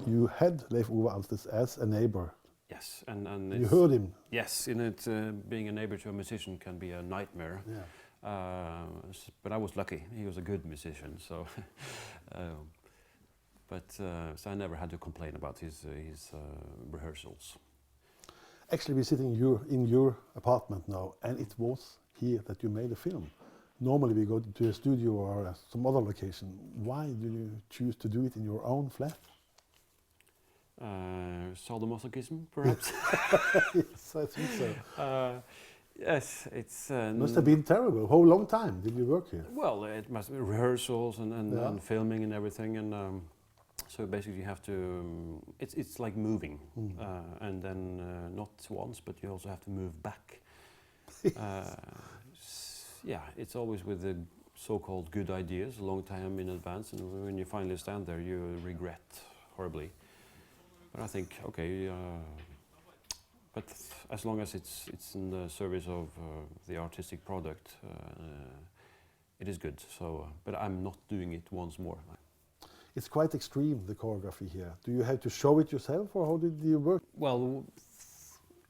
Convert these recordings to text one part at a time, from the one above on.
You had Leif Ove Andsnes as a neighbor. Yes, and You heard him. Yes, being a neighbor to a musician can be a nightmare. Yeah. But I was lucky. He was a good musician, so. So I never had to complain about his rehearsals. Actually, we're sitting in your apartment now, and it was here that you made a film. Normally we go to a studio or some other location. Why do you choose to do it in your own flat? Sadomasochism, perhaps? Yes, I think so. Yes, it's... must have been terrible. How long time did you work here? Well, it must be rehearsals and, Yeah. and filming and everything, and so basically you have to... it's like moving, and then not once, but you also have to move back. Yeah, it's always with the so-called good ideas a long time in advance, and when you finally stand there, you regret horribly. But I think, okay, but as long as it's in the service of the artistic product, it is good. So, but I'm not doing it once more. It's quite extreme, the choreography here. Do you have to show it yourself, or how did you work? Well,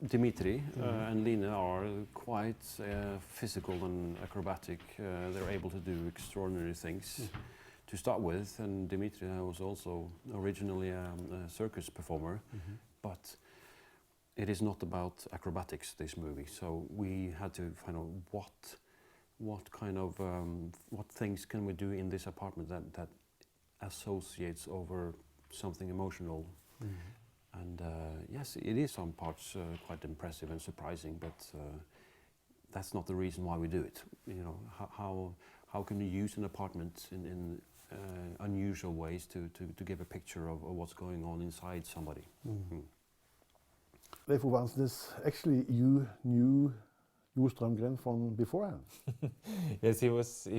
Dimitri and Line are quite physical and acrobatic. They're able to do extraordinary things to start with, and Dimitri was also originally a circus performer, but it is not about acrobatics, this movie. So we had to find out what kind of what things can we do in this apartment that associates over something emotional. And yes, it is some parts quite impressive and surprising, but that's not the reason why we do it. You know, how can we use an apartment in unusual ways to give a picture of what's going on inside somebody? Leif Ove Andsnes, actually you knew Jo Strømgren from beforehand. Yes, he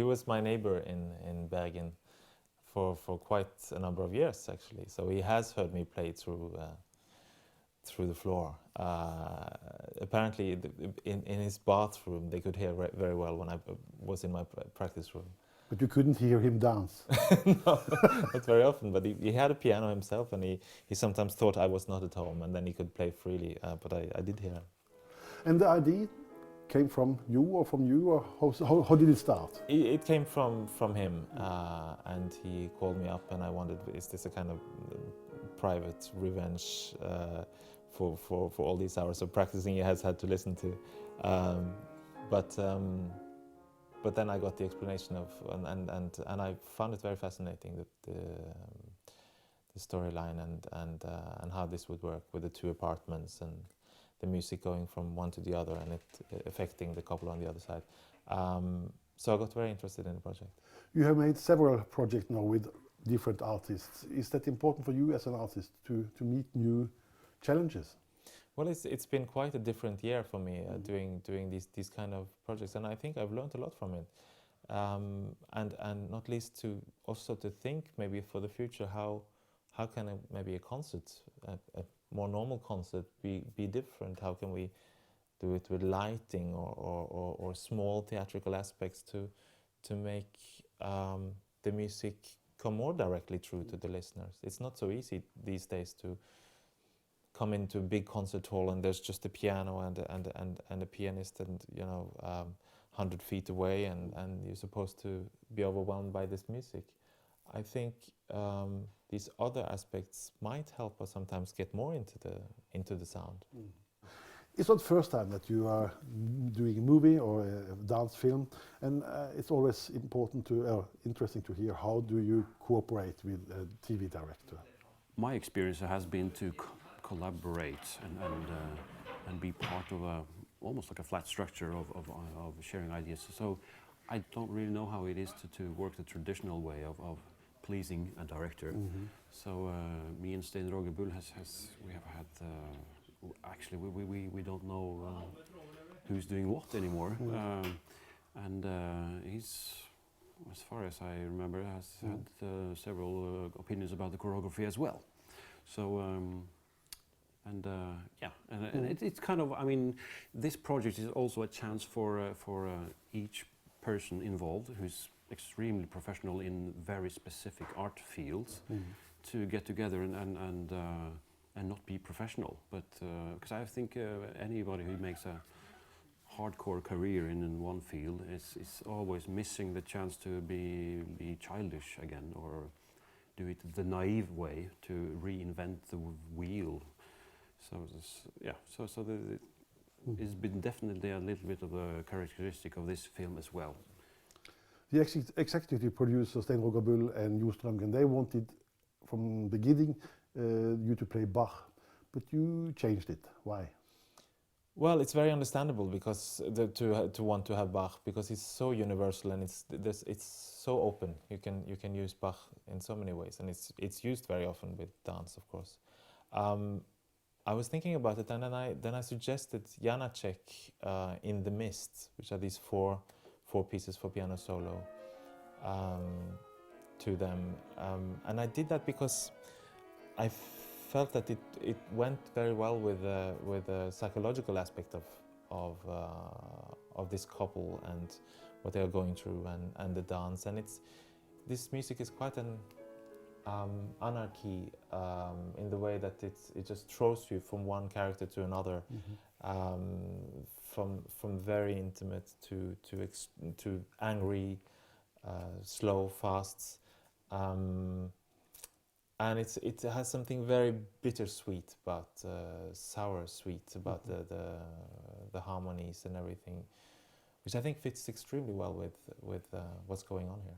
was my neighbor in Bergen for quite a number of years, actually. So he has heard me play through the floor. Apparently, in his bathroom, they could hear very well when I was in my practice room. But you couldn't hear him dance. No, not very often. But he had a piano himself, and he sometimes thought I was not at home, and then he could play freely. But I did hear him. And the idea came from you, or how did it start? It came from him, and he called me up, and I wondered, is this a kind of private revenge for all these hours of practicing he has had to listen to? But then I got the explanation of, and I found it very fascinating, that the storyline and how this would work with the two apartments and the music going from one to the other and it affecting the couple on the other side. So I got very interested in the project. You have made several projects now with different artists. Is that important for you as an artist to meet new challenges? Well, it's been quite a different year for me doing these kind of projects, and I think I've learned a lot from it. And not least to also to think maybe for the future how can maybe a concert, a more normal concert, be different? How can we do it with lighting or small theatrical aspects to make the music come more directly through to the listeners? It's not so easy these days to come into a big concert hall and there's just a piano and a pianist, and 100 feet away, and you're supposed to be overwhelmed by this music. I think these other aspects might help us sometimes get more into the sound. It's not the first time that you are doing a movie or a dance film, and it's always interesting to hear how do you cooperate with a TV director. My experience has been to collaborate and be part of almost like a flat structure of sharing ideas. So I don't really know how it is to work the traditional way of pleasing a director. So me and Stein-Roger Bull we have had actually we don't know who's doing what anymore. And he's, as far as I remember, has had several opinions about the choreography as well. So it's kind of, I mean, this project is also a chance for each person involved who's extremely professional in very specific art fields to get together and not be professional, but because I think anybody who makes a hardcore career in one field is always missing the chance to be childish again, or do it the naive way, to reinvent the wheel. So it's been definitely a little bit of a characteristic of this film as well. The executive producers, Stein-Roger Bull and Jo Strømgren, they wanted from the beginning you to play Bach, but you changed it. Why? Well, it's very understandable because to want to have Bach, because it's so universal and it's so open. You can use Bach in so many ways, and it's used very often with dance, of course. I was thinking about it, and then I suggested Janáček in The Mist, which are these four pieces for piano solo, to them, and I did that because I felt that it went very well with the psychological aspect of this couple and what they are going through, and the dance, and this music is quite an anarchy in the way that it just throws you from one character to another, from very intimate to angry, slow, fast, and it has something very bittersweet, but sour sweet about the harmonies and everything, which I think fits extremely well with what's going on here.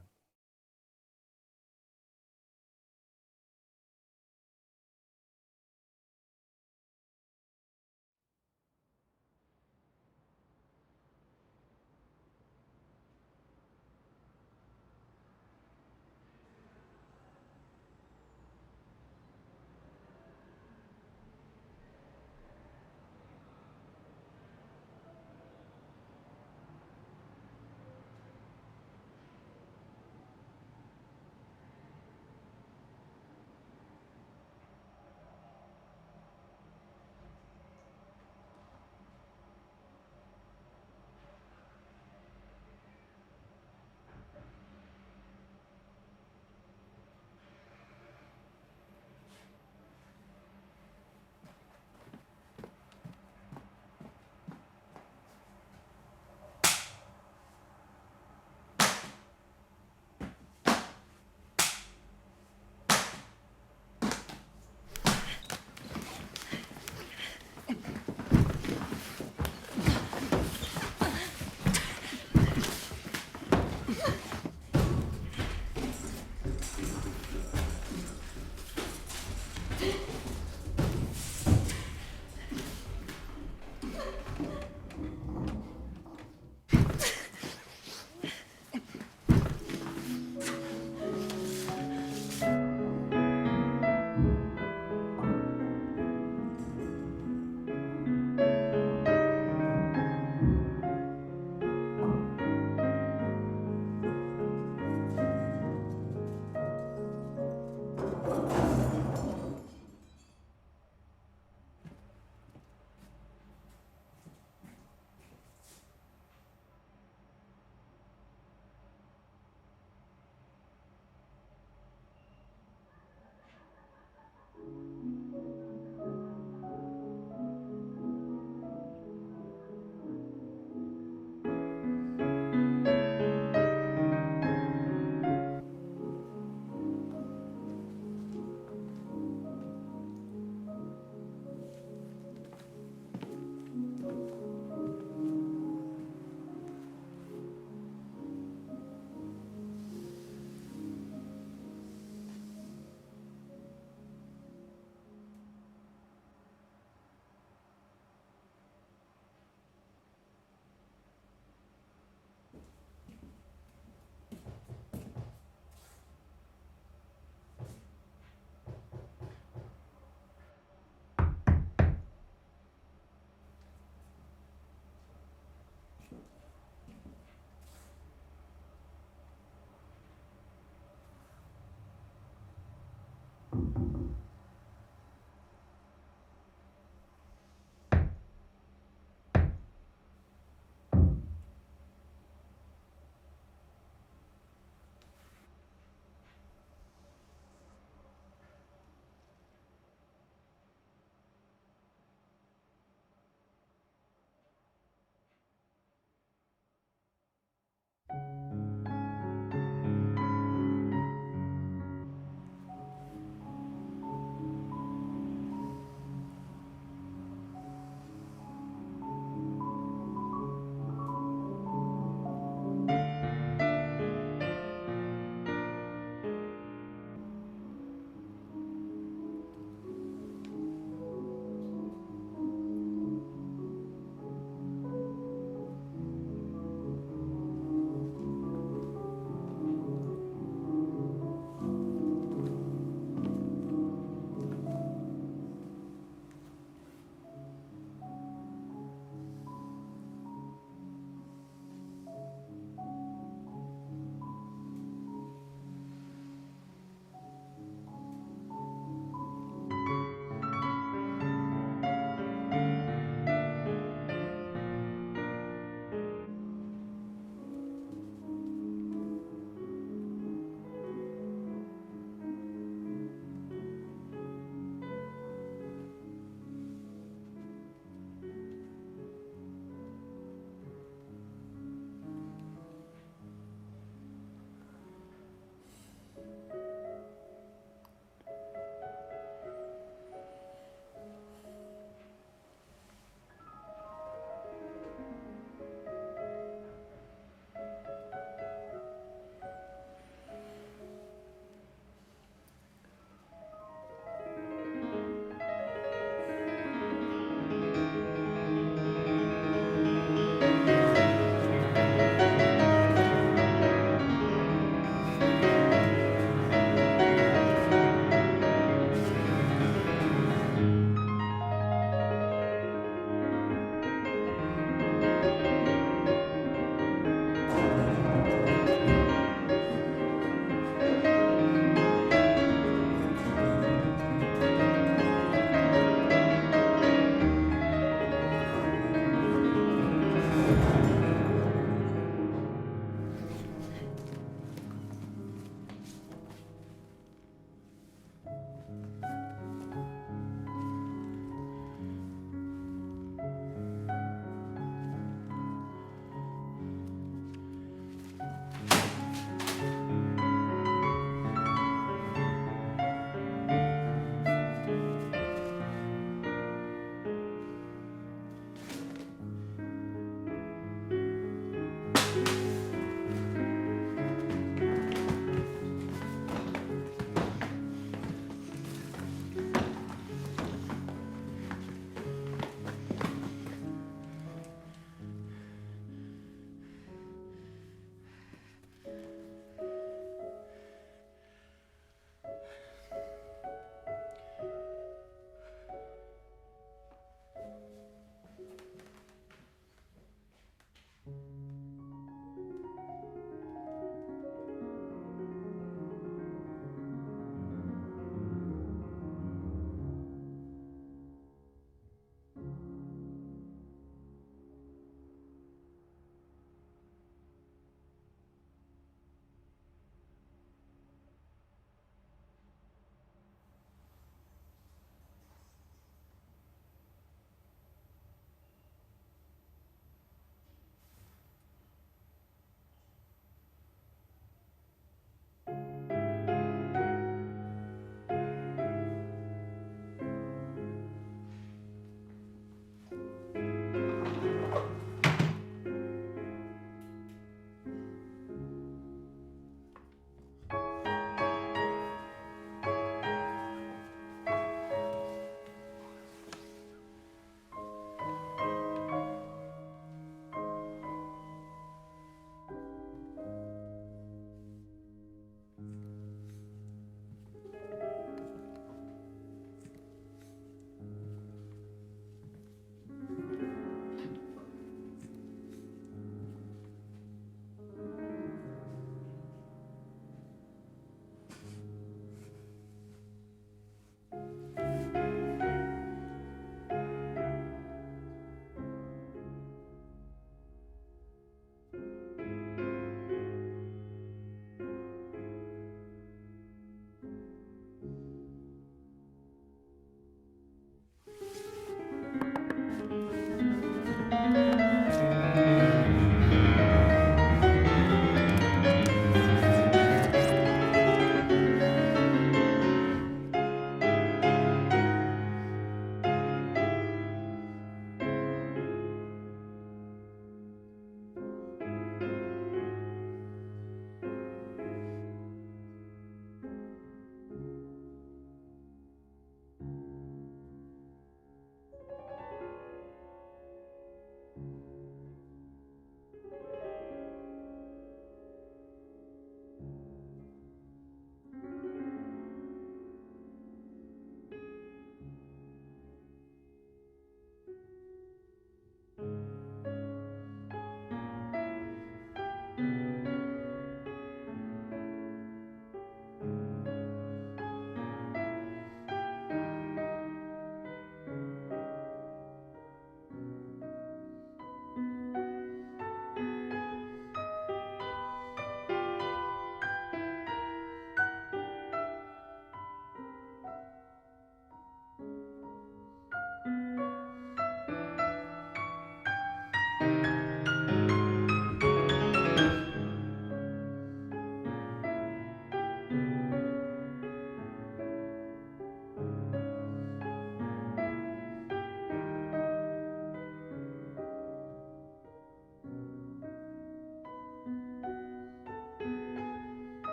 you.